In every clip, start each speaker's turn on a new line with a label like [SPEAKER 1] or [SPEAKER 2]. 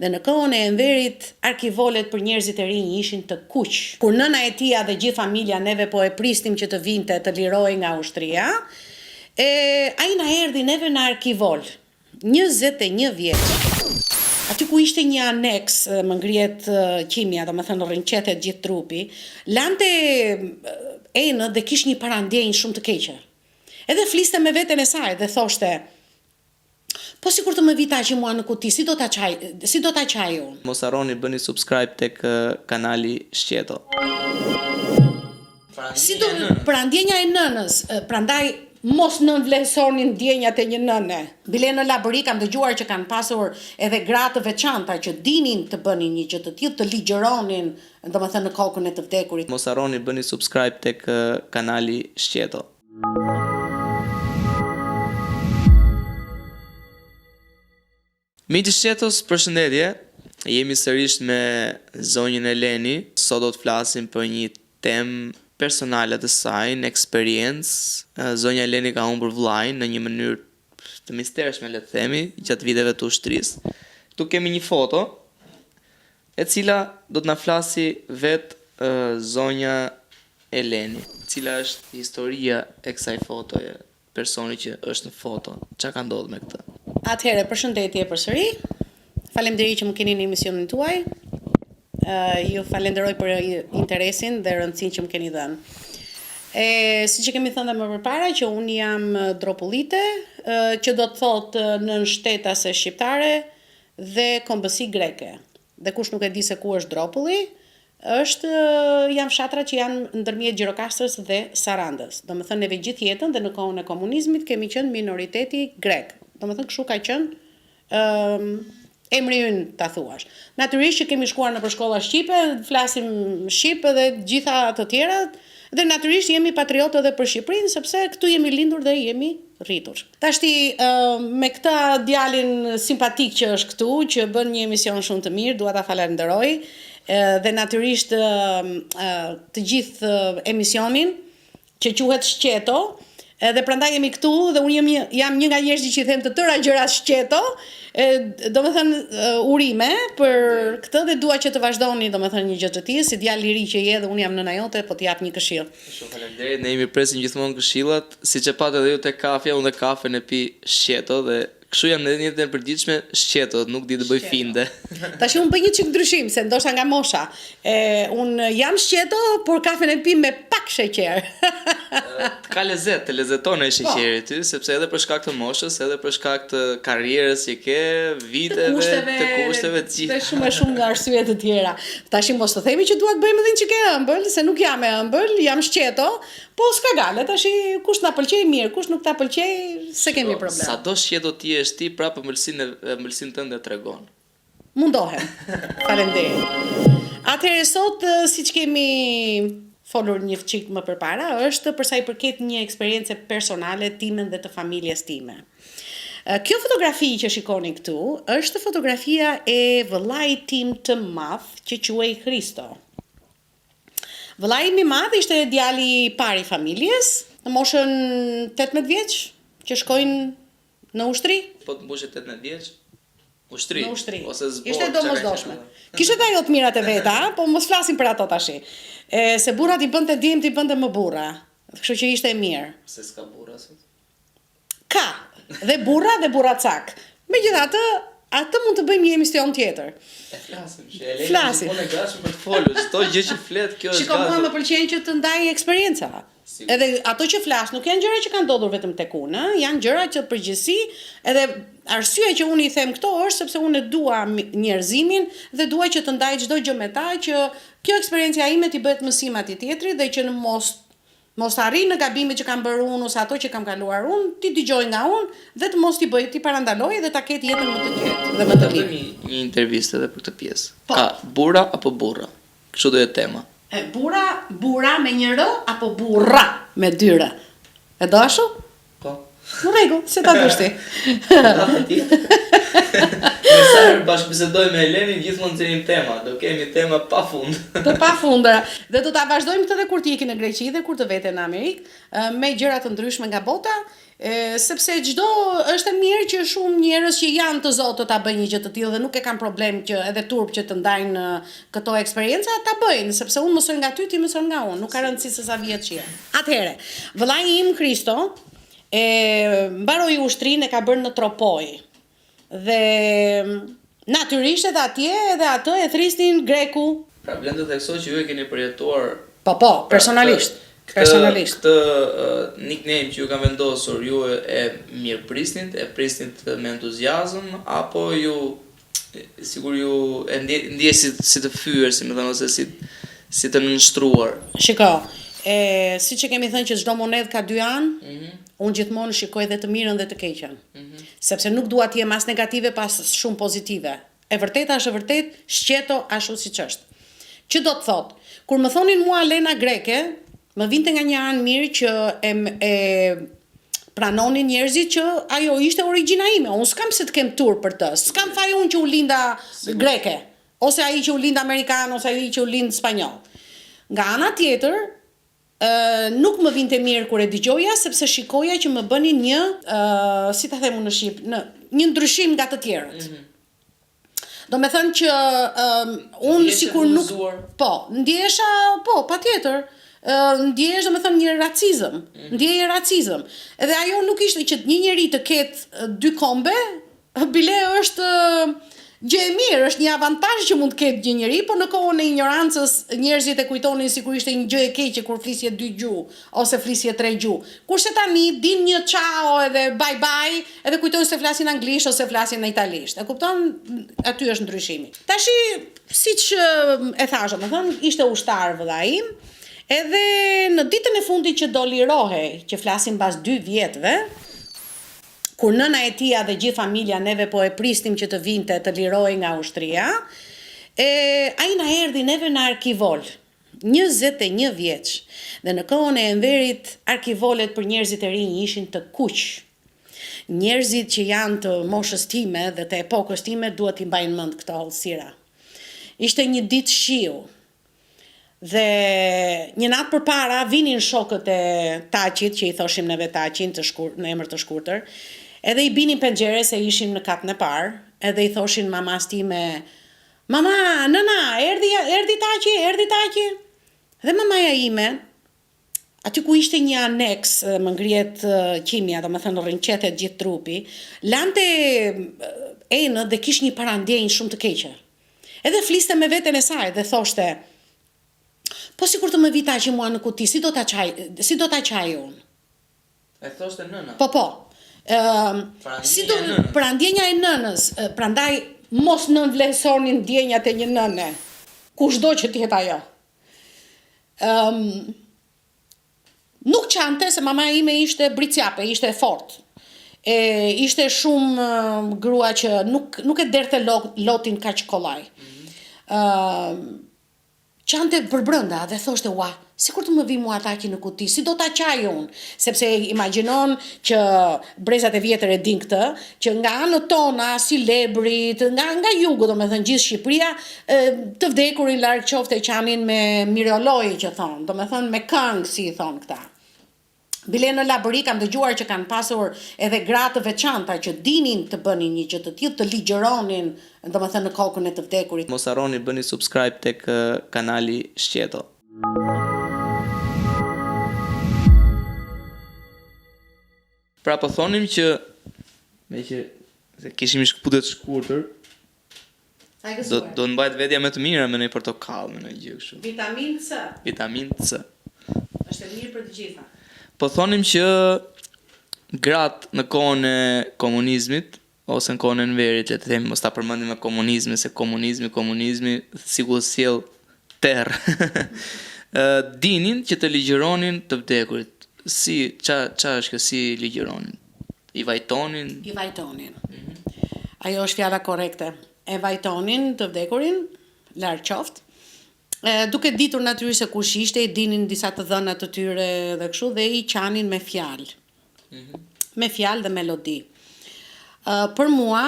[SPEAKER 1] Dhe në kohën e Enverit, arkivolet për njerëzit e rinj ishin të kuq. Kur nëna e tia dhe gjithë familja neve po e pristim që të vinte të liroj nga ushtria, ai na erdhi neve në arkivol, 21 vjeç. Aty ku ishte një aneks, më ngrihet qimja, domethënë rrinqetet gjithë trupi, lante enë dhe kish një parandjenjë shumë të keqe. Edhe fliste me veten e saj dhe thoshte: "Po sikur të më vita që mua në kuti, si do ta qaj unë?"
[SPEAKER 2] Mos harroni bëni subscribe tek kanali Shqeto.
[SPEAKER 1] Parandjenja e nënës, prandaj mos nënvlerësoni ndjenjat e një nëne. Bile në Labëri kam dëgjuar që kanë pasur edhe gra të veçanta që dinin të bënin një gjë të tillë, të ligjëronin, domethënë në kokën e të vdekurit.
[SPEAKER 2] Mos harroni bëni subscribe tek kanali Shqeto. Miqtë Shqetos, përshëndetje. Jemi sërish me zonjën Eleni. Sot do të flasim për një temë personale të saj, në eksperiencë. Zonja Eleni ka humbur vllajën në një mënyrë të mistershme, le të themi, gjatë viteve të ushtrisë. Këtu kemi një foto, e cila do të na flasi vetë zonja Eleni. Cila është historia e kësaj fotoje, personi që është në foto, çka ka ndodhur me këtë?
[SPEAKER 1] Atëherë, përshëndetje përsëri. Faleminderit që më keni në emisionin tuaj. Ju falenderoj për interesin dhe rëndësinë që më keni dhënë. Siç e kemi thënë dhe më përpara, që unë jam dropullite, që do të thotë nën shtetase shqiptare dhe kombësi greke. Dhe kush nuk e di se ku është dropulli, janë fshatra që janë ndërmjet Gjirokastrës dhe Sarandës. Domethënë neve gjithë jetën dhe në kohën e komunizmit kemi qenë minoriteti grek. Domethënë kështu ka qenë emri ynë ta thuash. Natyrisht që kemi shkuar në shkolla shqipe, flasim shqip dhe gjitha të tjerat, dhe natyrisht jemi patriotë edhe për Shqipërinë, sepse këtu jemi lindur dhe jemi rritur. Tashti me këtë djalin simpatik që është këtu, që bën një emision shumë të mirë, dua ta falenderoj, dhe natyrisht të gjithë emisionin që quhet Shqeto. Dhe prandaj jemi këtu dhe unë jam një nga njerëzit që i them të tëra gjërat Shqeto, domethënë urime për këtë dhe dua që të vazhdoni domethënë një gjë të tillë, si djalë i ri që je dhe unë jam nëna jote, po të jap një këshill.
[SPEAKER 2] Shumë faleminderit, ne jemi presim gjithmonë këshillat, siç e patë edhe ju tek kafja, unë kafen e pi Shqeto dhe kështu jam në jetën e përditshme Shqeto, nuk di të bëj finde.
[SPEAKER 1] Tash unë bëj një çik ndryshim, se ndoshta nga mosha. Unë jam Shqeto, por kafen e pi me pak sheqer.
[SPEAKER 2] Ka lezet, të lezeton e sheqeri ty, sepse edhe për shkak të moshës, edhe për shkak të karrierës që ke, viteve, të kushteve të gjitha.
[SPEAKER 1] Dhe shumë nga arsye të tjera. Tash mos të themi që duat bëjmë edhe një çik e ëmbël, se nuk jam e ëmbël, jam Shqeto, po s'ka gale, tash kush na pëlqej mirë, kush nuk ta pëlqej, se kemi problem.
[SPEAKER 2] Sado Shqeto ti je ti, prapë ëmbëlsinë tënde tregon.
[SPEAKER 1] Mundohem. Faleminderit. Atëherë sot siç kemi folur një çik më përpara, është për sa i përket një eksperiencë personale time dhe të familjes time. Kjo fotografi që shikoni këtu është fotografia e vëllait tim të madh që quhej Hristo. Vëllai im i madh ishte djali i parë i familjes, në moshën 18 vjeç, që shkojnë në ushtri.
[SPEAKER 2] Po të mbushet 18 vjeç? Ushtri.
[SPEAKER 1] Në ushtri.
[SPEAKER 2] Ose zbor.
[SPEAKER 1] Ishte domosdoshme. Kishte ajo të mirat e veta, po mos flasim për ato tash. Se burrat i bënte djemt, i bënte më burra. Kështu që ishte e mirë.
[SPEAKER 2] Se s'ka burra sot?
[SPEAKER 1] Ka, dhe burra cak. Megjithatë, atë mund të bëjmë një emision tjetër.
[SPEAKER 2] Flasim, që Eleni
[SPEAKER 1] Flasim.
[SPEAKER 2] Po ne gashëm për të folur, çdo gjë që flet kjo është.
[SPEAKER 1] Shiko, mua më pëlqen që të ndaj eksperjenca. Edhe ato që flas nuk janë gjëra që kanë ndodhur vetëm tek unë, janë gjëra që përgjithësi, edhe arsyeja që unë i them këto është sepse unë dua njerëzimin dhe dua që të ndaj çdo gjë me ta, që kjo eksperiencia ime t'i bëhet mësim atij tjetrit dhe që në mos arri në gabimet që kam bërë unë ose ato që kam kaluar unë, ti dëgjoj nga unë dhe të mos t'i bëj, ti parandaloj dhe ta ketë jetën më të qetë dhe më të mirë.
[SPEAKER 2] Një intervistë edhe për këtë pjesë. Ka burra apo burra? Kështu do jetë tema.
[SPEAKER 1] Burra me një r apo burra me dy r? E do ashtu?
[SPEAKER 2] Po.
[SPEAKER 1] Në rregull, se ta dush ti.
[SPEAKER 2] Sa herë bashkëbisedoj me Elenin, gjithmonë nxjerrim tema, do kemi tema pafund.
[SPEAKER 1] Të pafundra. Dhe do ta vazhdojmë këtë edhe kur të ikin në Greqi dhe kur të veten në Amerikë, me gjëra të ndryshme nga bota, sepse çdo është e mirë që shumë njerëz që janë të zotë ta bëjnë një gjë të tillë dhe nuk e kanë problem që edhe turp që të ndajnë këto eksperjenca ta bëjnë, sepse unë mësoj nga ty, ti mëson nga unë, nuk ka rëndësi se sa vjeç je. Atëherë, vëllai im Kristo mbaroi ushtrinë e ka bërë në Tropoj. Dhe natyrisht edhe atje edhe atë e thrisnin greku.
[SPEAKER 2] Pra vlen të theksoj që ju e keni përjetuar
[SPEAKER 1] Personalisht. Personalisht.
[SPEAKER 2] Këtë nickname që ju ka vendosur, ju e mirëprisnit, e prisnit me entuziazëm, apo ju sigur ju e ndjesi si të fyer, si më thënë, ose si të nënshtruar?
[SPEAKER 1] Shiko, siç e kemi thënë që çdo monedhë ka dy anë, unë gjithmonë shikoj dhe të mirën dhe të keqen. Sepse nuk dua të jem as negative pas shumë pozitive. E vërteta është e vërtet, shqeto ashtu siç është. Që do të thotë, kur më thonin mua Lena greke, më vinte nga një anë mirë që e pranonin njerëzit që ajo ishte origjina ime. Unë s'kam se të kem tur për të. S'kam faj unë që u linda greke, ose ai që u lind amerikan, ose ai që u lind spanjoll. Nga ana tjetër, nuk më vinte mirë kur e dëgjoja, sepse shikoja që më bënin një, si ta them unë në shqip, një ndryshim nga të tjerët. Do me thënë që unë sikur nuk... ndjesha, patjetër. Ndjesh, do me thënë, një racizëm. Ndjeje racizëm. Edhe ajo nuk ishte që një njeri të ketë dy kombe, bile është gjë e mirë, është një avantazh që mund të ketë një njeri, por në kohën e ignorancës njerëzit e kujtonin sikur ishte një gjë e keqe kur flisje 2 gjuhë ose flisje 3 gjuhë. Kurse tani din një ciao edhe bye bye, edhe kujtojnë se flasin anglisht ose flasin në italisht. E kupton? Aty është ndryshimi. Tashi, siç e thashë, më thënë, ishte ushtar vëlla im. Edhe në ditën e fundit që do lirohej, që flasim pas 2 vjetëve, kur nëna e tia dhe gjithë familja neve po e pristim që të vinte të lirohej nga ushtria, ai na erdhi neve në arkivol, 21 vjeç. Dhe në kohën e Enverit, arkivolet për njerëzit e rinj ishin të kuq. Njerëzit që janë të moshës time dhe të epokës time duhet t'i mbajnë mend këto hollësira. Ishte një ditë shiu. Dhe një natë përpara vinin shokët e Taqit, që i thoshim neve Taqin në emër të shkurtër, edhe i binin penxhere se ishim në katën e parë, edhe i thoshin mamas time, mama, nëna, erdi Taqi. Dhe mamaja ime, aty ku ishte një aneks, më ngrihet qimja, do me thënë rrinqetet gjithë trupi, lante enë dhe kish një parandjenjë shumë të keqe. Edhe fliste me veten e saj dhe thoshte, po sikur të më vi Taqi mua në kuti, si do ta qaj unë?
[SPEAKER 2] E thoshte nëna?
[SPEAKER 1] Po. Parandjenja e nënës, prandaj mos nënvlerësoni ndjenjat e një nëne, kushdo që t'jetë ajo. Nuk qante se mama ime ishte bricjape, ishte fort. Ishte shumë grua që nuk e derte lotin kaq kollaj. Qante për brënda dhe thoshte, ua, sikur të më vi mua Taqi në kuti, si do ta qaj unë? Sepse imagjinon që brezat e vjetër e din këtë, që nga anët tona, si Lebrit, nga jugu, do me thënë gjithë Shqipëria, të vdekurin larg qofte qanin me miroloj që thonë, do me thënë me këngë, si thonë këta. Bile në Labëri kam dëgjuar që kanë pasur edhe gratë të veçanta që dinin të bënin një gjë të tillë, të ligjëronin, domethënë në kokën e të vdekurit.
[SPEAKER 2] Mos harroni bëni subscribe tek kanali Shqeto. Pra po thonim që me që se kishim shkputet shkurtër, do mbajt vetja më të mira me një portokall, me një gjë kështu.
[SPEAKER 1] Vitamin C.
[SPEAKER 2] Vitamin C.
[SPEAKER 1] Është e mirë për të gjitha.
[SPEAKER 2] Po thonim që gratë në kohën e komunizmit, ose në kohën e Enverit, le të themi, mos ta përmendim me komunizmin, se komunizmi sikur sjell terrë. Dinin që të ligjëronin të vdekurit. Ça është kjo, si ligjëronin? I vajtonin?
[SPEAKER 1] I vajtonin. Ajo është fjala korrekte. E vajtonin të vdekurin, larg qoftë. Duke ditur natyrisht se kush ishte, i dinin disa të dhëna të tyre dhe kështu, dhe i qanin me fjalë. me fjalë dhe melodi. Për mua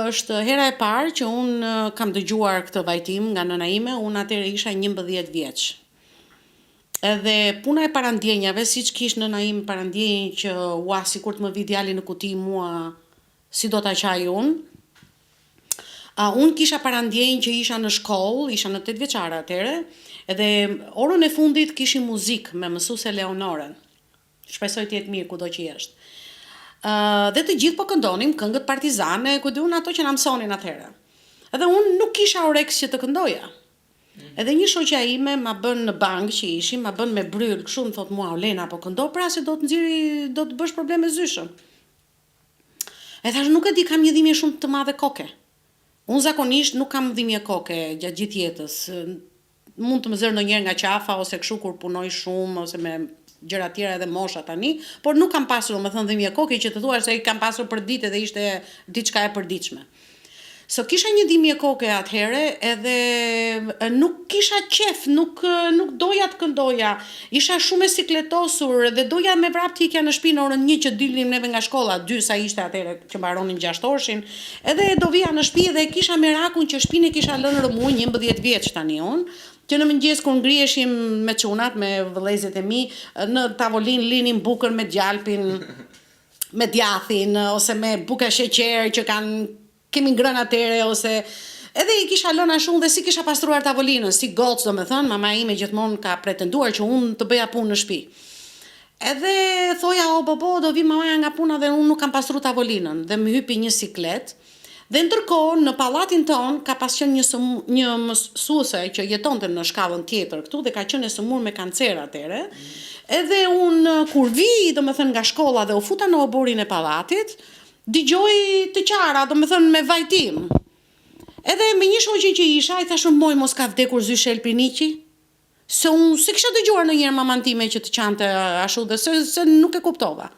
[SPEAKER 1] është hera e parë që unë kam dëgjuar këtë vajtim nga nëna ime, unë atëherë isha 11 vjeç. Edhe puna e parandjenjave, siç kish nëna ime parandjenjë që ua sikur të më vi djali në kuti mua si do ta qaj unë. Unë kisha parandjenjë që isha në shkollë, isha në 8 vjeçare atëherë, edhe orën e fundit kishim muzikë me mësuese Leonorën. Shpresoj të jetë mirë kudo që jesh. Dhe të gjithë po këndonim këngët partizane, ku diun ato që na mësonin atëherë. Edhe unë nuk kisha oreks që të këndoja. Edhe një shoqja ime ma bën në bankë që ishim, ma bën me bryl, kështu më thot mua Olena, po këndo pra se do të bësh probleme zyshëm. E thash nuk e di, kam një dhimbje shumë të madhe koke. Unë zakonisht nuk kam dhimbje koke gjatë gjithë jetës. Mund të më zërë ndonjëherë nga qafa ose kështu kur punoj shumë ose me gjëra tjera edhe mosha tani, por nuk kam pasur, më thënë dhimbje koke që të thuash se i kam pasur për ditë dhe ishte diçka e përditshme. So kisha një dhimbje koke atëherë edhe nuk kisha qef, nuk doja të këndoja. Isha shumë e sikletosur dhe doja me vrap të ikja në shtëpi në orën 1 që dilnim neve nga shkolla, 2 sa ishte atëherë që mbaronin 6 orshin. Edhe do vija në shtëpi dhe kisha merakun që shtëpinë e kisha lënë rëmuj 11 vjeç tani unë. Që në mëngjes kur ngriheshim me çunat, me vëllezërit e mi, në tavolinë linim bukër me djalpin, me djathin ose me buka sheqer që kemi ngrënë atëre ose edhe i kisha lënë ashtu dhe si kisha pastruar tavolinën, si gocë domethënë, mama ime gjithmonë ka pretenduar që unë të bëja punë në shtëpi. Edhe thoja o bobo, do vi mamaja nga puna dhe unë nuk kam pastruar tavolinën dhe më hypi një siklet. Dhe ndërkohë në pallatin ton ka pas qenë një mësuese që jetonte në shkallën tjetër këtu dhe ka qenë e sëmur me kancer atëre. Edhe unë kur vi, domethënë nga shkolla dhe u futa në oborin e pallatit, dëgjoj të qara, domethënë me vajtim. Edhe me një shoqe që isha, i thashë moj mos ka vdekur zy Shelpi Niqi. Se unë se kisha dëgjuar ndonjëherë maman time që të qante ashtu dhe se nuk e kuptova.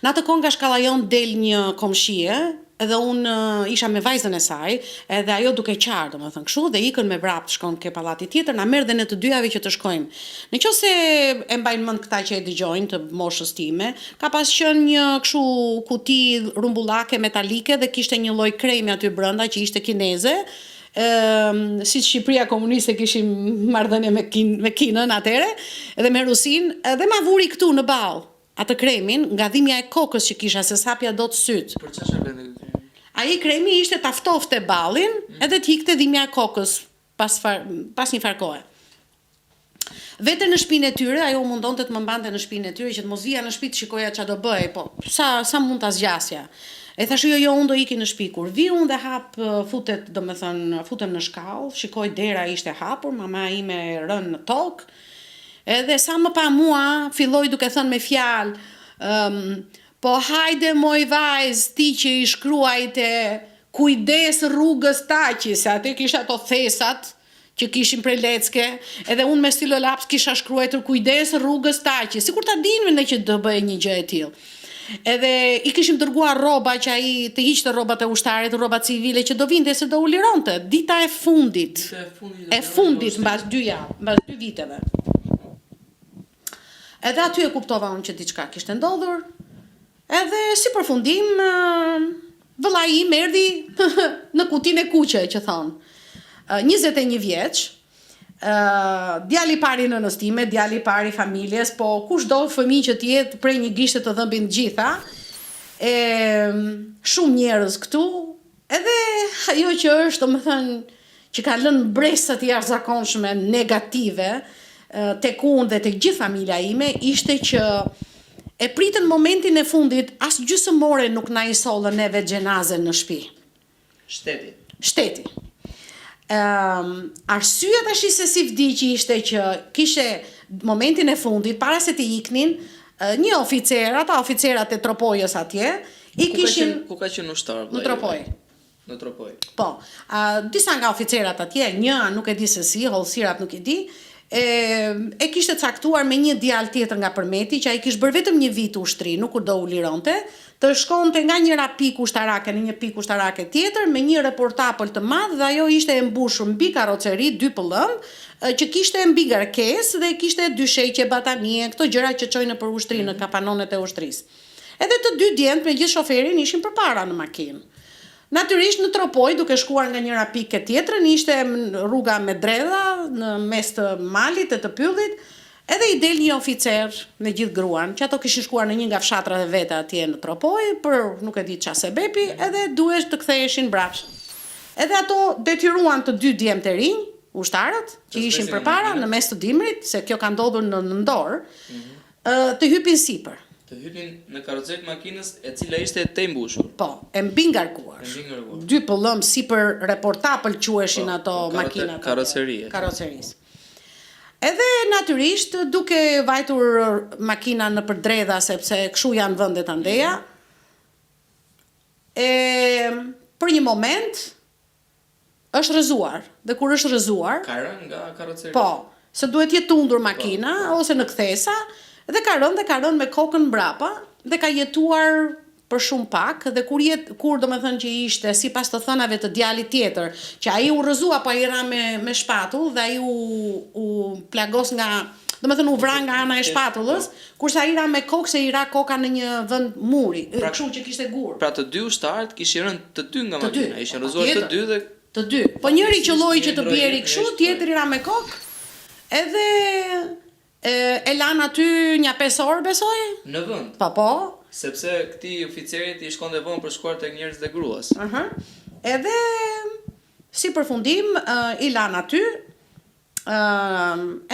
[SPEAKER 1] Në atë kohë nga shkalla jon del një komshie, edhe unë isha me vajzën e saj, edhe ajo duke qarë, domethënë kështu, dhe ikën me vrap të shkon ke pallati tjetër, na merr dhe ne të dyjave që të shkojmë. Nëse e mbajnë mend këta që e dëgjojnë të moshës time, ka pas qenë një kështu kuti rumbullake metalike dhe kishte një lloj kremi aty brenda që ishte kineze. Si Shqipëria komuniste kishim marrëdhënie me Kinën atëre, edhe me Rusin, edhe ma vuri këtu në ball atë kremin nga dhimbja e kokës që kisha se s'hapja dot syt.
[SPEAKER 2] Për çfarë blendi?
[SPEAKER 1] Ai kremi ishte ta ftofte ballin edhe të ikte dhimbja e kokës pas një far kohe. Vete në shtëpinë e tyre, ajo mundonte të më mbante në shtëpinë e tyre që të mos vija në shtëpi të shikoja çfarë do bëj, po sa mund ta zgjasja. E thash jo unë do iki në shtëpi kur vi unë dhe hap futem në shkallë, shikoj dera ishte hapur, mama ime rën në tokë. Edhe sa më pa mua, filloi duke thënë me fjalë, po hajde moj vajz, ti që i shkruajte kujdes rrugës Taqi, se aty kisha ato thesat që kishin prej lecke, edhe unë me stilolaps kisha shkruajtur kujdes rrugës Taqi, sikur ta dinim ne që do bëj një gjë e tillë. Edhe i kishim dërguar rroba që ai të hiqte rrobat e ushtarit, rrobat civile që do vinte se do u lironte. Dita e fundit. Mbas 2 viteve. Edhe aty e kuptova unë që diçka kishte ndodhur. Edhe si përfundim, vëllai im erdhi në kutinë e kuqe, që thon. 21 vjeç, djali i pari nënës time, djali i pari familjes, po kushdo fëmijë që të jetë prej një gishte të dhëmbin të gjitha, shumë njerëz këtu, edhe ajo që është, domethënë, që ka lënë bresa të jashtëzakonshme negative tek unë dhe tek gjithë familja ime, ishte që e pritën momentin e fundit, as gjysmore nuk na i sollën neve xhenazen në shtëpi. Shteti. Arsyeja tash se si vdiqi ishte që kishte momentin e fundit para se të iknin një oficer, ata oficerat e tropojës atje, i kishin
[SPEAKER 2] ku ka qenë ushtar?
[SPEAKER 1] Në Tropoj.
[SPEAKER 2] Në Tropoj.
[SPEAKER 1] Po, disa nga oficerat atje, një nuk e di se si, hollësirat nuk e di, e kishte caktuar me një djalë tjetër nga Përmeti që ai kishte bërë vetëm një vit ushtri, nuk do u lironte, të shkonte nga njëra pikë ushtarake në një pikë ushtarake tjetër me një reportapël të madh dhe ajo ishte e mbushur mbi karroceri 2 pëllëm që kishte mbi garkesë dhe kishte dysheqe, batanie, këto gjëra që çojnë për ushtri në kapanonet e ushtrisë. Edhe të dy djemtë me gjithë shoferin ishin përpara në makinë. Natyrisht në Tropoj, duke shkuar nga njëra pikë ke tjetrën, ishte rruga me dredha në mes të malit e të pyllit, edhe i del një oficer me gjithë gruan, që ato kishin shkuar në një nga fshatrat e veta atje në Tropoj, për nuk e di çfarë sebepi, edhe duhesh të ktheheshin brapsh. Edhe ato detyruan të dy djemtë e rinj, ushtarët, që ishin përpara në mes të dimrit, se kjo ka ndodhur në Ndorë, të hypin sipër.
[SPEAKER 2] Të hypin në karrocerin e makinës e cila ishte të mbushur.
[SPEAKER 1] Po, e mbi ngarkuar. Dy pëllëm sipër reportapël quheshin ato makinat. Karrocerisë. Edhe natyrisht duke vajtur makina në përdredha sepse kështu janë vendet andeja. Për një moment është rrëzuar. Dhe kur është rrëzuar,
[SPEAKER 2] ka rënë nga karroceria.
[SPEAKER 1] Po, se duhet jetë tundur makina ose në kthesa, dhe ka rënë me kokën mbrapa dhe ka jetuar për shumë pak, dhe kur do me thënë që ishte, si pas të thënave të djalit tjetër, që ai u rrëzua, pa i ra me shpatull, dhe ai u plagos nga, do me thënë u vra nga ana e shpatullës, kurse ai ra me kokë, se i ra koka në një vend muri, kështu që kishte gur.
[SPEAKER 2] Pra të dy ushtarët kishin rënë të dy nga makina, ishin rrëzuar të dy dhe
[SPEAKER 1] të dy. Po njëri qëlloi që të bjeri kështu, tjetri ra me kokë, edhe e lan aty një 5 orë, besoj?
[SPEAKER 2] Në vend.
[SPEAKER 1] Po.
[SPEAKER 2] Sepse këtij oficerit i shkonte vonë për shkuar tek njerëz dhe gruas.
[SPEAKER 1] Edhe si përfundim i lan aty,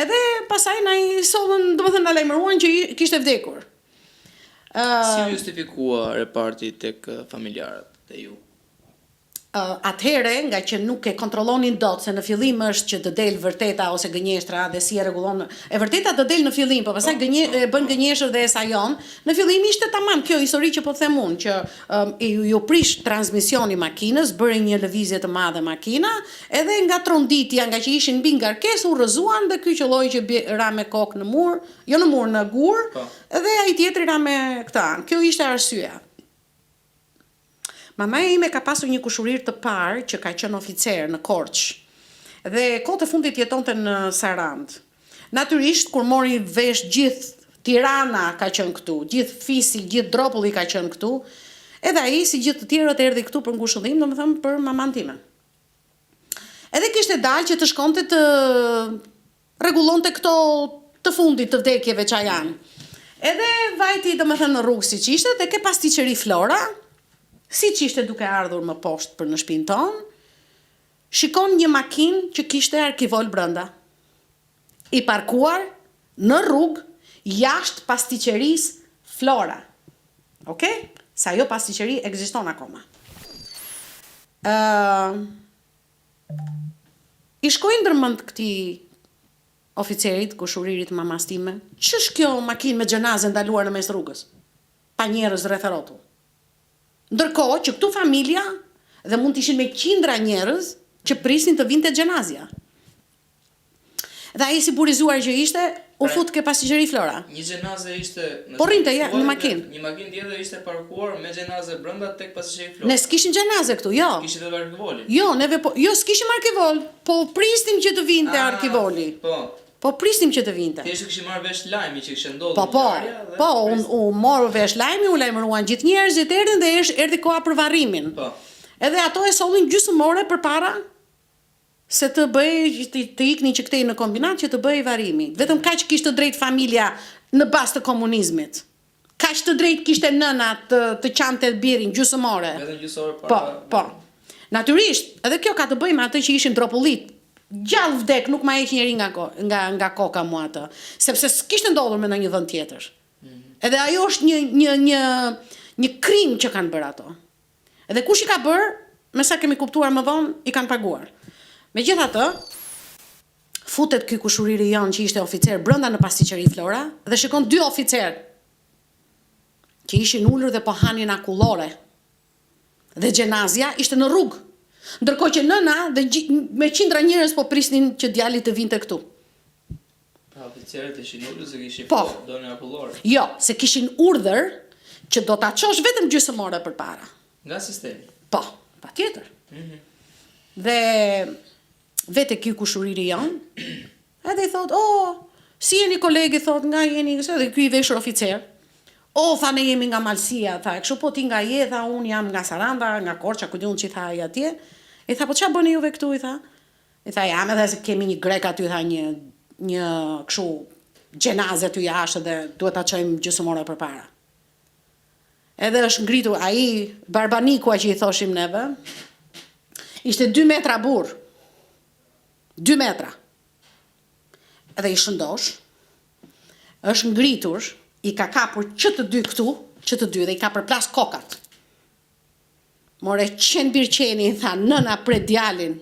[SPEAKER 1] edhe pasaj na i sollën, domethënë na lajmëruan që kishte vdekur.
[SPEAKER 2] Si justifikua reparti tek familjarët e ju?
[SPEAKER 1] Atëhere, nga që nuk e kontrollonin dot, se në fillim është që të del vërteta ose gënjeshtra dhe si e rregullon. E vërteta të del në fillim, po pastaj bën gënjeshtër dhe e sajon. Në fillim ishte tamam kjo histori që po them unë, që ju prish transmisioni makinës, bëri një lëvizje të madhe makina, edhe nga tronditja, nga që ishin mbi ngarkesë, u rrëzuan dhe ky qelloi që ra me kokë në mur, jo në mur, në gur, edhe ai tjetri ra me këtë anë. Kjo ishte arsyeja. Mamaja ime ka pasur një kushurir të parë që ka qenë oficer në Korçë. Dhe kohët e fundit jetonte në Sarand. Natyrisht kur mori vesh gjithë Tirana ka qenë këtu, gjithë Fisi, gjithë Dropulli ka qenë këtu, edhe ai si gjithë të tjerët erdhi këtu për ngushëllim, domethënë për maman time. Edhe kishte dalë që të shkonte të rregullonte këto të fundit të vdekjeve që janë. Edhe vajti domethënë në rrugë siç ishte, dhe ke pasticeri Flora, si që ishte duke ardhur më poshtë për në shtëpinë tonë, shikon një makinë që kishte arkivol brenda. I parkuar në rrugë jashtë pasticërisë Flora. Okej? Sa jo pasticëri ekziston akoma. I shkoi ndërmend këtij oficerit, kushuririt mamas time, ç'është kjo makinë me xhenaze ndaluar në mes rrugës? Pa njerëz rreth rrotull. Ndërkohë që këtu familja dhe mund të ishin me qindra njerëz që prisnin të vinte xhenazja. Dhe ai si burizuar që ishte, u fut ke pasticëri Flora.
[SPEAKER 2] Një xhenaze ishte
[SPEAKER 1] po rrinte në makinë.
[SPEAKER 2] Një makinë tjetër ishte parkuar me xhenaze brenda tek pasticëri Flora.
[SPEAKER 1] Ne s'kishim xhenaze këtu, jo.
[SPEAKER 2] Kishte edhe arkivolin.
[SPEAKER 1] Jo, neve jo s'kishim arkivol, po prisnim që të vinte arkivoli. Po prisnim që të vinte.
[SPEAKER 2] Thjesht kishim marrë vesh lajmi që kishte ndodhur.
[SPEAKER 1] Po, u morë vesh lajmi, u lajmëruan gjithë njerëzit erdhin dhe erdhi koha për varrimin.
[SPEAKER 2] Po.
[SPEAKER 1] Edhe ato e sollin gjysmore përpara se të bëj të iknin që këtej në kombinat që të bëj varrimi. Vetëm kaq kishte drejt familja në bazë të komunizmit. Kaq të drejt kishte nëna të qante birin gjysmore.
[SPEAKER 2] Vetëm gjysmore para.
[SPEAKER 1] Po. Natyrisht, edhe kjo ka të bëjë me atë që ishin Dropullit. Gjallë vdek, nuk ma heq njeri nga koka mua atë, sepse s'kishte ndodhur me në një vend tjetër. Edhe ajo është një krim që kanë bërë ato. Edhe kush i ka bërë, me sa kemi kuptuar më vonë, i kanë paguar. Megjithatë, futet ky kushuriri janë që ishte oficer brenda në pasticëri Flora dhe shikon dy oficer që ishin ulur dhe po hanin akullore. Dhe xhenazja ishte në rrugë. Ndërkohë që nëna dhe me qindra njerëz po prisnin që djali të vinte këtu.
[SPEAKER 2] Pra oficerët ishin ulur se kishin donin akullore.
[SPEAKER 1] Jo, se kishin urdhër që do ta çosh vetëm gjysmore përpara.
[SPEAKER 2] Nga sistemi.
[SPEAKER 1] Po, patjetër. Dhe vete ky kushuriri janë, edhe i thot, si jeni kolegi, thot, nga jeni, dhe ky i veshur oficer, O, tha, ne jemi nga Malësia, tha, kështu po ti nga je, tha, unë jam nga Saranda, nga Korça, ku diun që i tha ai atje. I tha, po ç'a bëni juve këtu, i tha? I tha, jam edhe se kemi një grek aty, tha, një kështu gjenaze aty jashtë dhe duhet ta çojmë gjysmore përpara. Edhe është ngritur ai Barbanikua që i thoshim neve. Ishte 2 metra burr. 2 metra. Edhe i shëndosh. Është ngritur, i ka kapur që të dy këtu, që të dy dhe i ka përplas kokat. More qenë birqeni, i tha, nëna pret djalin,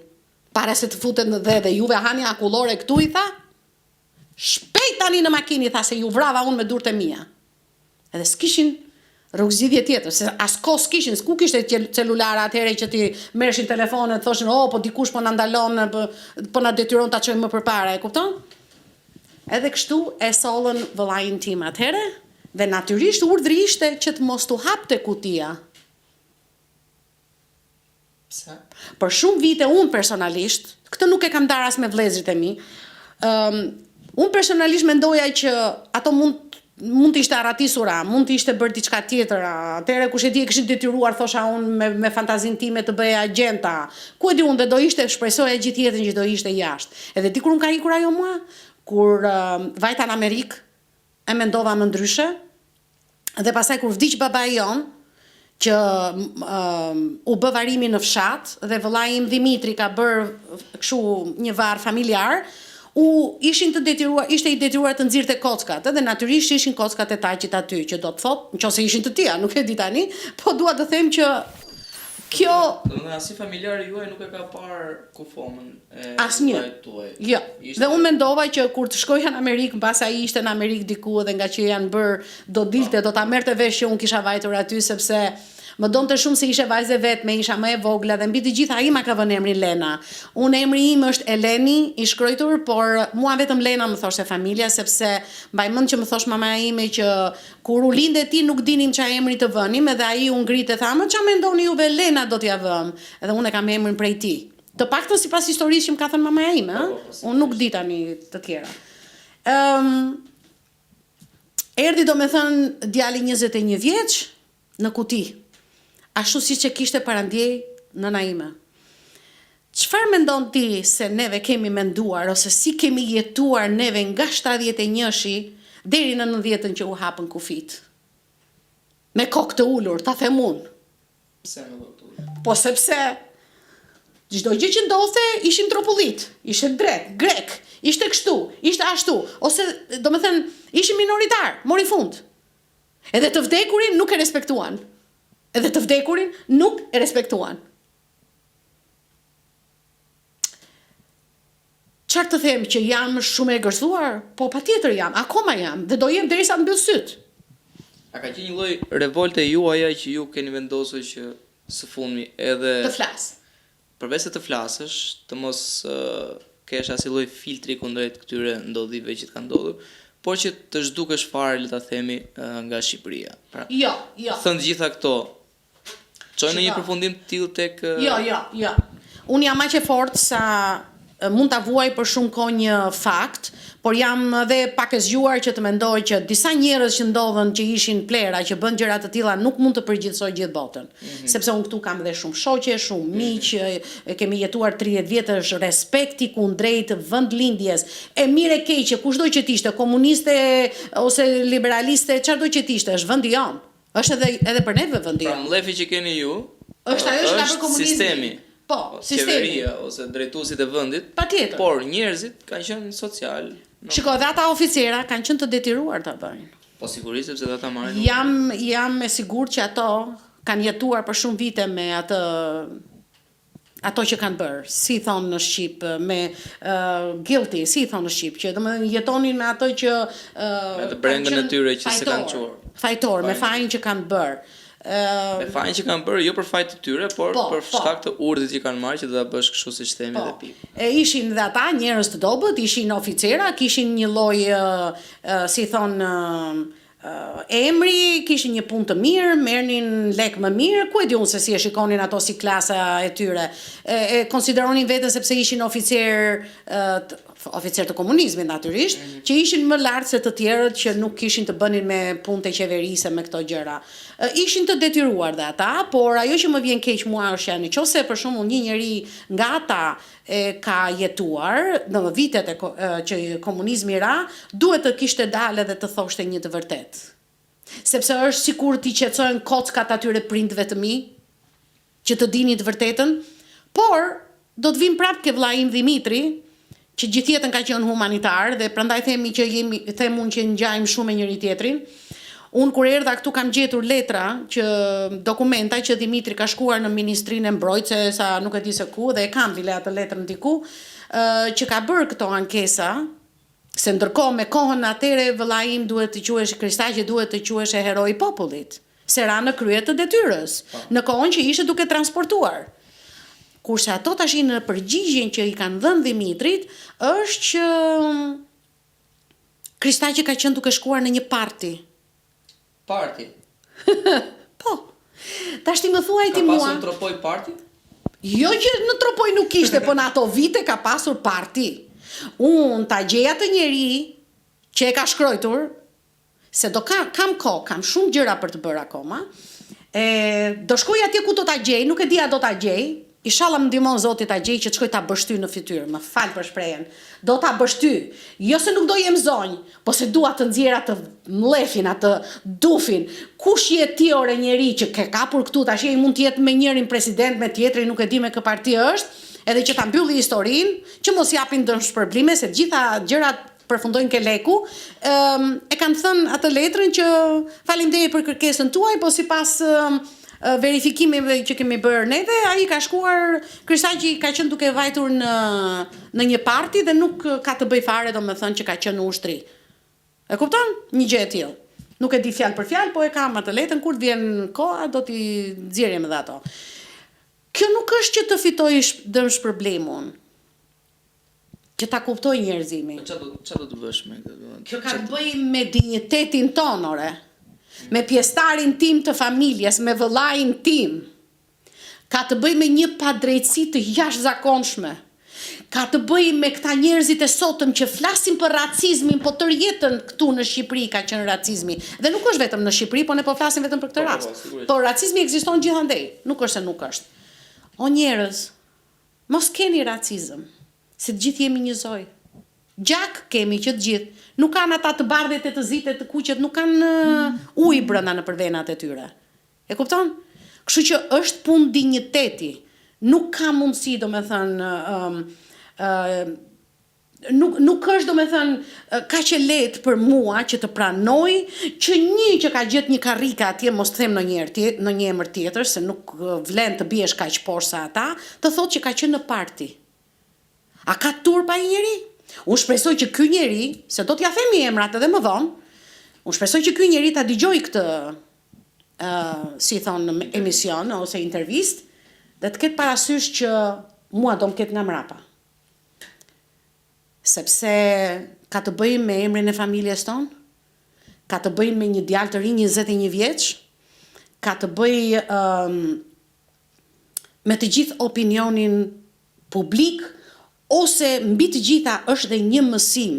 [SPEAKER 1] para se të futet në dhe juve hani akullore këtu, i tha, shpejt tani në makinë, i tha, se ju vrava unë me durët e mia. Edhe s'kishin rrugëzidhje tjetër, se as kohë s'kishin, s'ku kishte celulara atëherë që ti merreshin telefonet, thoshin, po dikush po na ndalon, po na detyron ta çojmë më përpara, e kupton? Edhe kështu e sollën vëllain tim atëherë, dhe natyrisht urdhri ishte që të mos tu hapte kutia.
[SPEAKER 2] Pse?
[SPEAKER 1] Për shumë vite unë personalisht, këtë nuk e kam darë as me vëllezërit e mi, unë personalisht mendoja që ato mund të ishte arratisura, mund të ishte bërë diçka tjetër. Atëherë kush e di e kishin detyruar, thosha unë me fantazinë time të bëja agjenta. Ku e di unë, dhe do ishte, shpresoja gjithë jetën që do ishte jashtë. Edhe di kur unë ka ikur ajo mua, kur vajta në Amerikë, e mendova më ndryshe, dhe pastaj kur vdiq babai jon, që u bë varimi në fshat, dhe vëllai im Dimitri ka bërë kështu një varr familjar, ishte i detyruar të nxirrte kockat, edhe natyrisht ishin kockat e taqit aty, që do të thotë, nëse ishin të tilla, nuk e di tani, po dua të them që kjo
[SPEAKER 2] Domethënë as i familjari juaj nuk e ka parë kufomën e
[SPEAKER 1] asnjë.
[SPEAKER 2] tuaj.
[SPEAKER 1] Jo. Dhe unë mendova që kur të shkoja në Amerikë, mbas ai ishte në Amerikë diku dhe nga që janë bërë, do ta merrte vesh që unë kisha vajtur aty sepse më donte shumë se ishe vajzë vetme, isha më e vogla dhe mbi të gjitha ai ma ka vënë emrin Lena. Unë emri im është Eleni i shkruar, por mua vetëm Lena më thoshte familja, sepse mbaj mend që më thosh mama ime që kur u linde ti nuk dinim ç'a emri të vënim, edhe ai u ngritë tha, "Më ç'a mendoni juve, Lena do t'ja vëm?" Edhe unë e kam emrin prej ti. Të paktën sipas historisë që më ka thënë mama ime, unë nuk di tani të tjera. Erdhi domethënë djali 21 vjeç në kuti. Ashtu si që kishte parandjej nëna ime. Çfarë mendon ti se neve kemi menduar, ose si kemi jetuar neve nga 71-shi deri në 90-ën që u hapën kufit? Me kokë të ulur, ta them unë.
[SPEAKER 2] Pse me kokë të ulur?
[SPEAKER 1] Po sepse çdo gjë që ndodhte ishim tropullit, ishte grek, ishte kështu, ishte ashtu, ose domethënë ishim minoritar, mori fund. Edhe të vdekurin nuk e respektuan. Edhe të vdekurin nuk e respektuan. Çfarë të them, që jam shumë e gërzuar? Po patjetër jam, akoma jam, dhe do jem derisa të mbyll syt.
[SPEAKER 2] A ka qenë një lloj revolte juaja që ju keni vendosur që së fundmi edhe
[SPEAKER 1] Të flas.
[SPEAKER 2] përveç se të flasësh, të mos kesh asnjë lloj filtri kundrejt këtyre ndodhive që të kanë ndodhur, por që të zhdukesh fare, le ta themi, nga Shqipëria. Pra,
[SPEAKER 1] Jo.
[SPEAKER 2] thënë gjitha këto, çojnë në një përfundim të tillë tek
[SPEAKER 1] Jo. Unë jam aq e fortë sa mund ta vuaj për shumë kohë një fakt, por jam edhe pak e zgjuar që të mendoj që disa njerëz që ndodhen që ishin plera, që bën gjëra të tilla, nuk mund të përgjithësoj gjithë botën. Sepse unë këtu kam edhe shumë shoqe, shumë miq, kemi jetuar 30 vjetësh, respekti kundrejt vendlindjes. E mirë e keqe, kushdo që të ishte, komuniste ose liberaliste, çfarëdo që të ishte, është vendi jon. Është edhe për neve vendi jon.
[SPEAKER 2] Pra mlefi që keni ju,
[SPEAKER 1] Është ajo që ka bërë komunizmi.
[SPEAKER 2] Sistemi.
[SPEAKER 1] Po, sistemi.
[SPEAKER 2] Qeveria ose drejtuesit e vendit.
[SPEAKER 1] Patjetër.
[SPEAKER 2] Por njerëzit kanë qenë social.
[SPEAKER 1] Shiko, dhe ata oficera kanë qenë të detyruar ta bëjnë.
[SPEAKER 2] Po sigurisht sepse ata marrin.
[SPEAKER 1] Jam e sigurt që ato kanë jetuar për shumë vite me ato që kanë bërë, si thonë në Shqip, me guilty, si thonë në Shqip, që domethënë jetonin me ato që
[SPEAKER 2] me të brengën e tyre që se kanë çuar.
[SPEAKER 1] Fajtor, me fajin që kanë bërë.
[SPEAKER 2] Me fajin që kanë bërë, jo për fajt të tyre, por për shkak të urdhit që kanë marrë që do ta bësh kështu siç themi dhe pikë.
[SPEAKER 1] Ishin dhe ata njerëz të dobët, ishin oficera, kishin një lloj si thon emri, kishin një punë të mirë, merrnin lek më mirë, ku e di unë se si e shikonin ato si klasa e tyre. E konsideronin veten sepse ishin oficer të komunizmit natyrisht, që ishin më lart se të tjerët që nuk kishin të bënin me punë të qeverisë me këto gjëra. Ishin të detyruar dhe ata, por ajo që më vjen keq mua është janë, nëse për shembull një njeri nga ata ka jetuar në vitet që komunizmi ra, duhet të kishte dalë dhe të thoshte një të vërtet. Sepse është sikur t'i qetësojnë kockat atyre prindve të mi, që të dini të vërtetën, por do të vim prapë ke vllai im Dimitri, që gjithë jetën ka qenë humanitar dhe prandaj themi që them unë që ngjajmë shumë me njëri tjetrin. Unë kur erdha këtu kam gjetur letra, dokumenta që Dimitri ka shkuar në Ministrinë e Mbrojtjes, sa nuk e di se ku, dhe e kam bile atë letrën diku, që ka bërë këto ankesa, se ndërkohë me kohën atëre vllai im duhet të quhesh Kristaqi, duhet të quhesh e heroi i popullit, se ra në krye të detyrës, në kohën që ishte duke transportuar. Kurse ato tashin në përgjigjen që i kanë dhënë Dimitrit, është që Kristaqi ka qenë duke shkuar në një parti.
[SPEAKER 2] Parti?
[SPEAKER 1] Po. Tash ti më thuaj ti mua.
[SPEAKER 2] Ka pasur në Tropoj parti?
[SPEAKER 1] Jo që në Tropoj nuk ishte, po në ato vite ka pasur parti. Unë ta gjej atë njeri që e ka shkruar, se do kam kohë, kam shumë gjëra për të bërë akoma. Do shkoj atje ku do ta gjej, nuk e di a do ta gjej. Inshallah më ndihmon Zoti ta gjej që të shkoj ta bështy në fytyrë, më fal për shprehjen. Do ta bështy. Jo se nuk do jem zonjë, po se dua të nxjerr atë mllefin, atë dufin. Kush je ti ore njeri që ke kapur këtu tash ai mund të jetë me njërin president, me tjetrin nuk e di me kë parti është, edhe që ta mbylli historinë, që mos japin dëshpërblime se të gjitha gjërat përfundojnë ke leku. E kanë thënë atë letrën që faleminderit për kërkesën tuaj, po sipas verifikimeve që kemi bërë neve, ai ka shkuar, Kristaqi ka qenë duke vajtur në një parti dhe nuk ka të bëj fare, domethënë që ka qenë në ushtri. E kupton? Një gjë e tillë. Nuk e di fjalë për fjalë, po e kam atë letrën, kur të vjen koha do t'i nxjerrim edhe ato. Kjo nuk është që të fitoj dëmshpërblemun. Që ta kuptoj njerëzimi.
[SPEAKER 2] Çfarë do të bësh me këtë?
[SPEAKER 1] Kjo ka të bëjë me dinjitetin ton, ore. Me pjestarin tim të familjes, me vëllain tim. Ka të bëj me një padrejtësi të jashtëzakonshme. Ka të bëj me këta njerëzit e sotëm që flasin për racizmin, po tërë jetën këtu në Shqipëri ka qenë racizmi. Dhe nuk është vetëm në Shqipëri, po ne po flasim vetëm për këtë rast. Po racizmi ekziston gjithandej, nuk është se nuk është. O njerëz, mos keni racizëm, se të gjithë jemi një zoj. Gjak kemi që të gjithë. Nuk kanë ata të bardhet e të zitet të kuqet, nuk kanë ujë brenda në përvenat e tyre. E kupton? Kështu që është punë dinjiteti. Nuk ka mundësi, domethënë, nuk është domethënë kaq e lehtë për mua që të pranoj që një që ka gjetë një karrika atje, mos them në një emër tjetër, se nuk vlen të biesh kaq poshtë sa ata, të thotë që ka qenë në parti. A ka turp ai njeri? Unë shpresoj që ky njeri, se do t'ja themi emrat edhe më vonë, unë shpresoj që ky njeri ta dëgjoj këtë, si thonë, në emision ose intervist, dhe të ketë parasysh që mua do më ketë nga mrapa. Sepse ka të bëjmë me emrin e familjes tonë, ka të bëjmë me një djalë të ri 21 vjeç, ka të bëjë me të gjithë opinionin publik, ose mbi të gjitha është dhe një mësim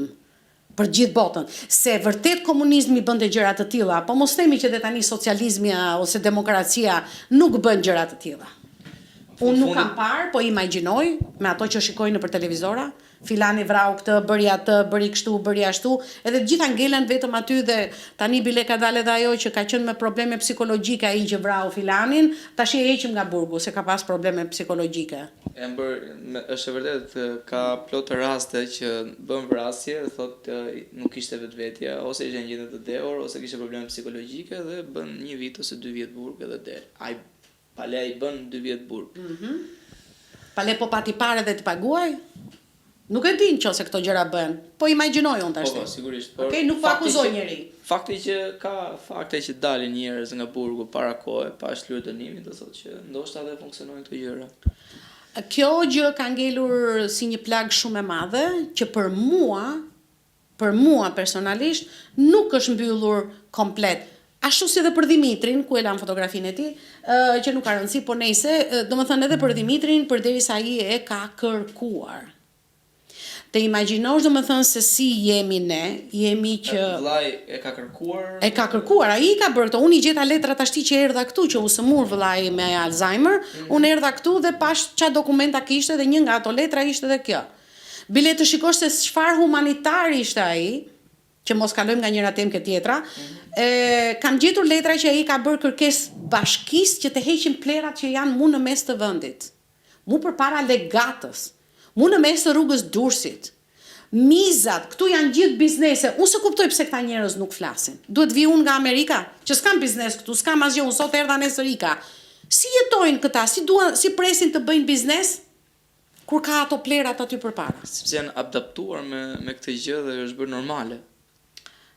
[SPEAKER 1] për gjithë botën, se vërtet komunizmi bënte gjëra të tilla, po mos themi që dhe tani socializmi ose demokracia nuk bën gjëra të tilla. Unë nuk kam parë, po imagjinoj me ato që shikoj nëpër televizora, filani vrau këtë, bëri atë, bëri kështu, bëri ashtu, edhe të gjitha ngelen vetëm aty dhe tani bile ka dalë edhe ajo që ka qenë me probleme psikologjike ai që vrau filanin, tash e heqim nga burgu se ka pas probleme psikologjike.
[SPEAKER 2] Është e vërtet, ka plot raste që bën vrasje, thotë nuk kishte vetvetja, ose ishte në gjendje të dehur, ose kishte probleme psikologjike dhe bën 1 vit ose 2 vjet burg edhe del. Pale ai bën 2 vjet burg.
[SPEAKER 1] Pale po pati pare dhe të paguaj? Nuk e din nëse këto gjëra bën. Po imagjinoj unë tash.
[SPEAKER 2] Po, sigurisht.
[SPEAKER 1] Okej, nuk po akuzoj njeri.
[SPEAKER 2] Fakti që ka fakte që dalin njerëz nga burgu para kohë, pa shlyer dënimin, do thotë që ndoshta edhe funksionojnë këto gjëra.
[SPEAKER 1] Kjo gjë ka ngelur si një plag shumë e madhe, që për mua për mua personalisht nuk është mbyllur komplet. Ashtu si edhe për Dimitrin, ku e lam fotografinë e tij, që nuk ka rëndësi, po nejse, domethënë edhe për Dimitrin, përderisa ai e ka kërkuar. Të imagjinosh domethënë se si jemi ne, jemi që
[SPEAKER 2] Vllai e ka kërkuar.
[SPEAKER 1] e ka kërkuar, ai ka bërë këto. Unë i gjeta letrat ashti që erdha këtu, që u sëmur vllai me Alzheimer, unë erdha këtu dhe pash çfarë dokumenta kishte dhe një nga ato letra ishte edhe kjo. Bile të shikosh se çfarë humanitar ishte ai, që mos kalojmë nga njëra temë ke tjetra, kam gjetur letra që ai ka bërë kërkesë bashkisë që të heqin plerat që janë mu në mes të vendit. Mu përpara legatës. Mu në mes të rrugës Durrësit. Mizat, këtu janë gjithë biznese. Unë se kuptoj pse këta njerëz nuk flasin. Duhet vi unë nga Amerika, që s'kam biznes këtu, s'kam asgjë, unë sot erdha nesër ika. Si jetojnë këta? Si presin të bëjnë biznes kur ka ato plerat aty përpara?
[SPEAKER 2] Sepse janë adaptuar me këtë gjë dhe është bërë normale.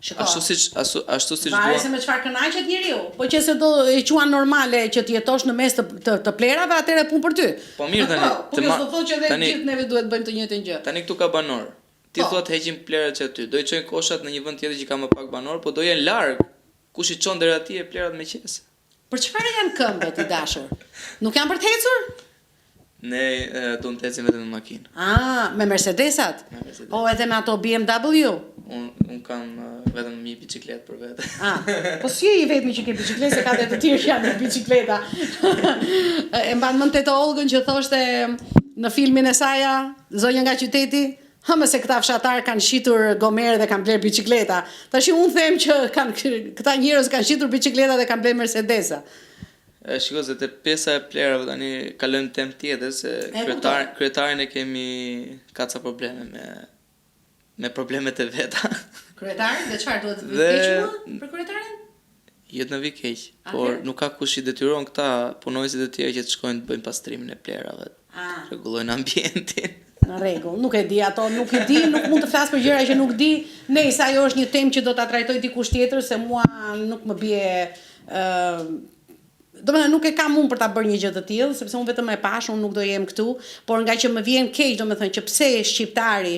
[SPEAKER 1] Shiko,
[SPEAKER 2] Ashtu siç
[SPEAKER 1] varet se
[SPEAKER 2] duan.
[SPEAKER 1] me çfarë kënaqet njeriu. Po që se do e quan normale që të jetosh në mes të plerave, atëherë punë për ty.
[SPEAKER 2] Po mirë tani.
[SPEAKER 1] Po kjo do thotë që edhe gjithë neve duhet bëjmë të njëjtën gjë.
[SPEAKER 2] Tani këtu ka banor. Ti
[SPEAKER 1] Po.
[SPEAKER 2] thua të heqim plerat që aty. Do i çojnë koshat në një vend tjetër që ka më pak banor, po do jenë larg. Kush i çon deri atij e plerat me qese.
[SPEAKER 1] Për çfarë janë këmbët i dashur? Nuk janë për të ecur?
[SPEAKER 2] Ne do të ecim vetëm me makinë.
[SPEAKER 1] Me Mercedesat?
[SPEAKER 2] Me Mercedes.
[SPEAKER 1] O edhe me ato BMW?
[SPEAKER 2] Un kam vetëm një biçikletë për vete.
[SPEAKER 1] Po si i vetmi që ke bicikletë, se ka dhe të tjerë që janë me bicikleta. E mban mend Teto Olgën që thoshte në filmin e saja, Zonja nga qyteti, më se këta fshatar kanë shitur gomerë dhe kanë bler bicikleta. Tash unë them që këta njerëz kanë shitur bicikleta dhe kanë bler Mercedesa.
[SPEAKER 2] Shiko se te pjesa e plerave tani kalojmë temë tjetër se kryetarin e kemi ka ca probleme me problemet e veta.
[SPEAKER 1] Kryetarin, dhe çfarë duhet të
[SPEAKER 2] Dhe-
[SPEAKER 1] keq për kryetarin?
[SPEAKER 2] Jo të vi keq, por nuk ka kush i detyron këta punojësit e tjerë që të shkojnë të bëjnë pastrimin e plerave. Rregullojnë ambientin.
[SPEAKER 1] Në rregull, nuk e di ato, nuk mund të flas për gjëra që nuk di. Nëse ajo është një temë që do ta trajtoj dikush tjetër, se mua nuk më bie domethënë nuk e kam unë për ta bërë një gjë të tillë, sepse unë vetëm e pash, unë nuk do jem këtu, por nga që më vjen keq, domethënë që pse shqiptari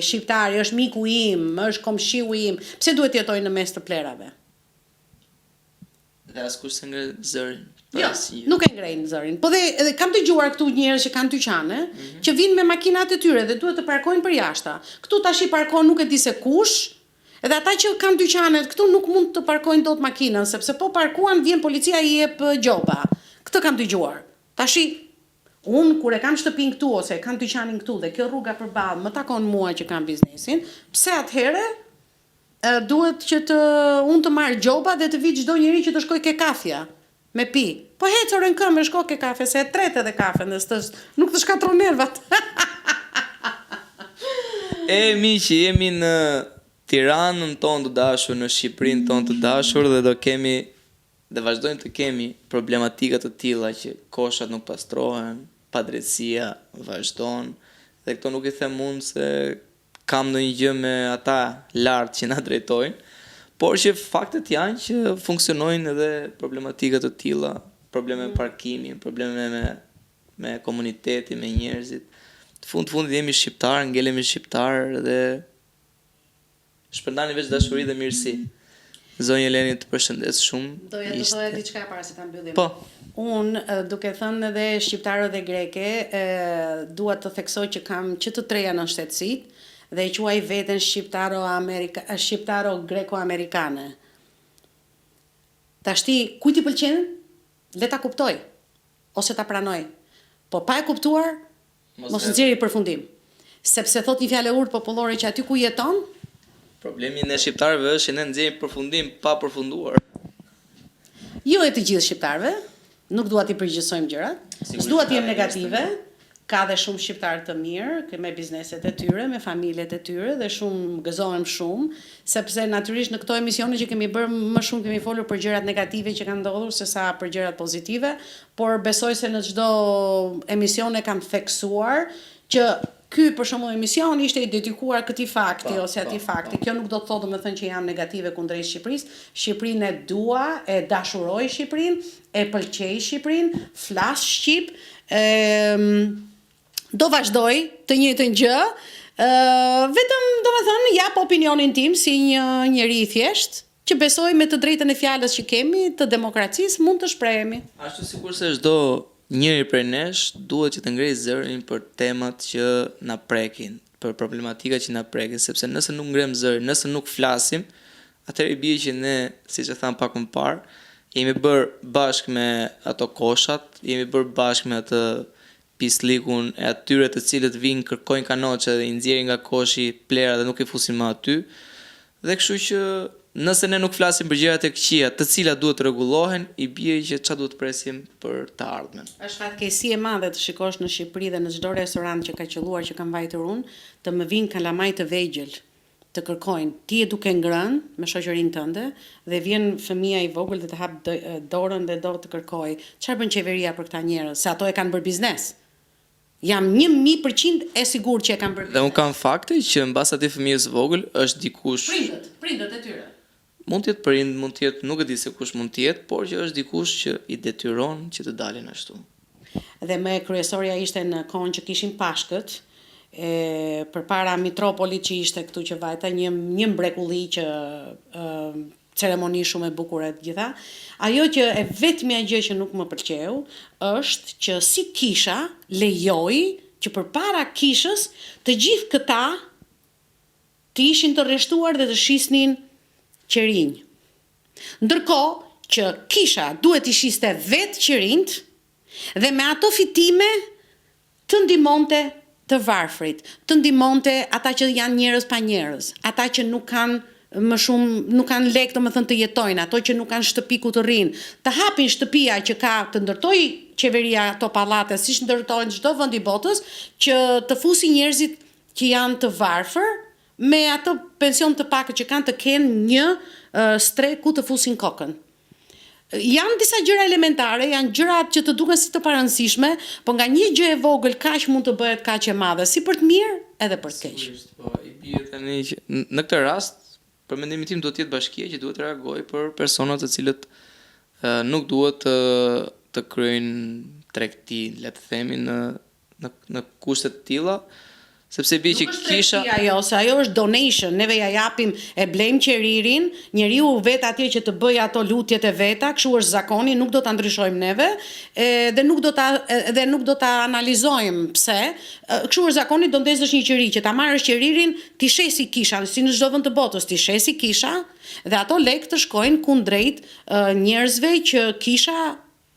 [SPEAKER 1] është miku im, është komshiu im, pse duhet jetoj në mes të plerave?
[SPEAKER 2] Dhe askush se ngre zërin.
[SPEAKER 1] Jo, nuk e ngrejnë zërin. Po edhe kam dëgjuar këtu njerëz që kanë dyqane, që vinë me makinat e tyre dhe duhet të parkojnë për jashta. Këtu tash i parkon nuk e di se kush. Edhe ata që kanë dyqanet këtu nuk mund të parkojnë dot makinën, sepse po parkuan vjen policia i jep gjoba. Këtë kam dëgjuar. Tashi unë kur e kam shtëpinë këtu ose e kam dyqanin këtu dhe kjo rruga përballë më takon mua që kam biznesin, pse atëherë duhet që unë të marr gjoba dhe të vi çdo njeri që të shkoj ke kafja me pi. Po hecorën këmbë shko ke kafe se e tretë edhe kafen, nuk të shkatron nervat.
[SPEAKER 2] Miqi, jemi në Tiranën tonë të dashur, në Shqipërinë tonë të dashur dhe do kemi dhe vazhdojmë të kemi problematika të tilla që koshat nuk pastrohen, padrejtësia vazhdon dhe këto nuk i them unë se kam ndonjë gjë me ata lart që na drejtojnë, por që faktet janë që funksionojnë edhe problematika të tilla, probleme me parkimin, probleme me komunitetin, me njerëzit. Të fundit jemi shqiptar, ngelemi shqiptar dhe shpërndani veç dashuri dhe mirësi. Zonjë Eleni të përshëndes shumë.
[SPEAKER 1] Doja të thoja diçka para se ta mbyllim.
[SPEAKER 2] Po.
[SPEAKER 1] Unë, duke thënë edhe shqiptarët dhe greke, dua të theksoj që kam që të treja në shtetësit dhe i quaj veten shqiptaro greko-amerikane. Tashti, kujt i pëlqen? Le ta kuptoj ose ta pranoj. Po pa e kuptuar, mos nxjerrë i përfundim. Sepse thot një fjalë urtë popullore që aty ku jeton,
[SPEAKER 2] problemi në shqiptarëve është që ne nxjerrim përfundim pa përfunduar.
[SPEAKER 1] Jo e të gjithë shqiptarëve, nuk dua t'i përgjithësojmë gjërat, s'dua të jem negative, ka dhe shumë shqiptarë të mirë, me bizneset e tyre, me familjet e tyre dhe shumë gëzohem shumë, sepse natyrisht në këto emisione që kemi bërë më shumë kemi folur për gjërat negative që kanë ndodhur sesa për gjërat pozitive, por besoj se në çdo emision e kam theksuar që ky për shembull emision ishte i dedikuar këtij fakti ose atij fakti. Kjo nuk do të thotë domethënë që jam negative kundrejt Shqipërisë. Shqipërinë e dua, e dashuroj Shqipërinë, e pëlqej Shqipërinë, flas shqip, do vazhdoj të njëjtën gjë, Vetëm domethënë jap opinionin tim si një njeri i thjesht që besoj me të drejtën e fjalës që kemi të demokracisë mund të shprehemi.
[SPEAKER 2] Ashtu sikurse çdo njëri prej nesh duhet që të ngrejë zërin për temat që na prekin, për problematikat që na prekin, sepse nëse nuk ngrem zërin, nëse nuk flasim, atëherë i bie që ne, siç e tham pak më parë, jemi bërë bashkë me ato koshat, jemi bërë bashkë me atë pislikun e atyre të cilët vinë kërkojnë kanoçe dhe i nxjerrin nga koshi plera dhe nuk i fusin më aty. Dhe kështu që nëse ne nuk flasim për gjërat e këqija, të cilat duhet të rregullohen, i bie që çfarë duhet presim për të ardhmen.
[SPEAKER 1] Është fatkeqësi e madhe të shikosh në Shqipëri dhe në çdo restorant që ka qelluar që kam vajtur unë, të më vinë kalamaj të vegjël të kërkojnë. Ti e duke ngrënë me shoqërinë tënde dhe vjen fëmia i vogël dhe të hap dorën dhe do të kërkojë. Çfarë bën qeveria për këta njerëz? Se ato e kanë bërë biznes. Jam 1000% e sigurt që e kanë bërë.
[SPEAKER 2] Dhe un kam fakte që mbas atij fëmijës vogël është dikush.
[SPEAKER 1] Prindët e tyre.
[SPEAKER 2] Mund të jetë prind, mund të jetë, nuk e di se kush mund të jetë, por që është dikush që i detyron që të dalin ashtu.
[SPEAKER 1] Dhe më kryesorja ishte në kohën që kishin pashkët, përpara Mitropolit që ishte këtu që vajta një mrekulli që ceremoni shumë e bukur e gjitha. Ajo që e vetmja gjë që nuk më pëlqeu është që si kisha lejoi që përpara kishës të gjithë këta të ishin të rreshtuar dhe të shisnin qerinj. Ndërkohë që kisha duhet i shiste vetë qerinjt dhe me ato fitime të ndihmonte të varfrit, të ndihmonte ata që janë njerëz pa njerëz, ata që nuk kanë më shumë nuk kanë lekë domethënë të jetojnë, ato që nuk kanë shtëpi ku të rrinë, të hapin shtëpia që ka të ndërtoj qeveria ato pallate siç ndërtojnë çdo vend i botës, që të fusin njerëzit që janë të varfër me ato pension të pakët që kanë të kenë një stre ku të fusin kokën. Janë disa gjëra elementare, janë gjërat që të duken si të parëndësishme, por nga një gjë e vogël kaq mund të bëhet kaq e madhe, si për të mirë edhe për të keq.
[SPEAKER 2] Po, i bie tani që në këtë rast, për mendimin tim duhet të jetë bashkia që duhet të reagojë për personat të cilët nuk duhet të kryejnë tregti, le të themi në kushte të tilla, sepse bie që kisha
[SPEAKER 1] ajo, se ajo është donation, neve ja japim e blejmë qeririn, njeriu vet atje që të bëj ato lutjet e veta, kështu është zakoni, nuk do ta ndryshojmë neve, dhe nuk do ta analizojmë pse. Kështu është zakoni, do ndezësh një qeri që ta marrësh qeririn, ti shesi kisha, si në çdo vend të botës, ti shesi kisha dhe ato lekë të shkojnë kundrejt njerëzve që kisha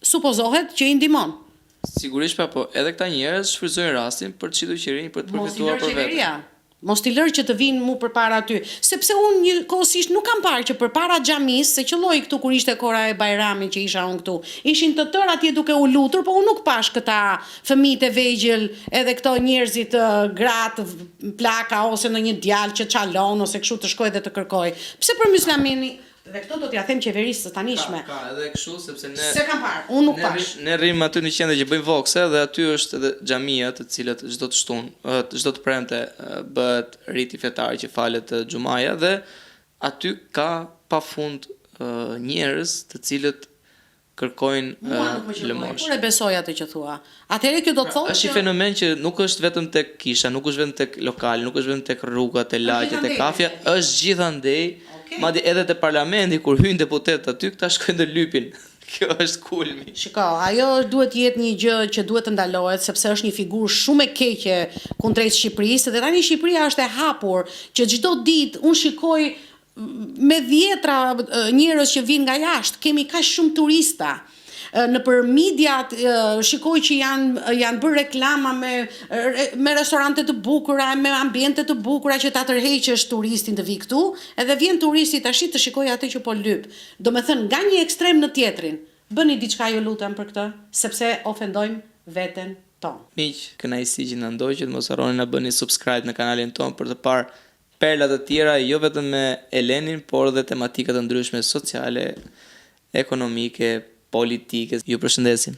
[SPEAKER 1] supozohet që i ndihmon.
[SPEAKER 2] Sigurisht po edhe këta njerëz shfrytëzojnë rastin për të qitur qerin për të përfituar për vetë.
[SPEAKER 1] Mos t'i lër që të vinë mu përpara aty, sepse unë njëkohësisht nuk kam parë që përpara xhamisë, se qelloi këtu kur ishte kora e Bajramit që isha unë këtu. Ishin të tërë atje duke u lutur, po unë nuk pash këta fëmijët e vegjël, edhe këto njerëzit gratë, plaka ose në një djalë që çalon ose kështu të shkojë dhe të kërkojë. Pse për Myslamini? Dhe këto do t'ja them qeverisë së tanishme.
[SPEAKER 2] Ka edhe kështu sepse ne
[SPEAKER 1] se kam parë, unë nuk pash.
[SPEAKER 2] Ne rrim aty në qendër që bëjmë vokse dhe aty është edhe xhamia të cilat çdo të shtunë, çdo të premte bëhet riti fetar që falet xhumaja dhe aty ka pafund njerëz të cilët kërkojnë lëmosh.
[SPEAKER 1] Por e besoj atë që thua. Atëherë kjo do të thotë
[SPEAKER 2] është një fenomen që nuk është vetëm tek kisha, nuk është vetëm tek lokal, nuk është vetëm tek rrugat, te lagjet, te kafja, është gjithandej. Madje edhe te parlamenti kur hyjnë deputetët aty, këta shkojnë dhe lypin. Kjo është kulmi.
[SPEAKER 1] Shiko, ajo duhet jetë një gjë që duhet të ndalohet sepse është një figurë shumë e keqe kundrejt Shqipërisë dhe tani Shqipëria është e hapur që çdo ditë unë shikoj me dhjetra njerëz që vinë nga jashtë, kemi kaq shumë turista. Në për mediat shikoj që janë bërë reklama me restorante të bukura, me ambiente të bukura që ta tërheqësh turistin të vi këtu, edhe vjen turisti tash të shikoj atë që po lyp. Domethënë nga një ekstrem në tjetrin, bëni diçka ju lutem për këtë, sepse ofendojmë veten tonë.
[SPEAKER 2] Miq, kënaqësi që na ndoqët, mos harroni na bëni subscribe në kanalin tonë për të parë perla të tjera, jo vetëm me Elenin, por edhe tematika të ndryshme sociale, ekonomike, politike. Ju përshëndesim.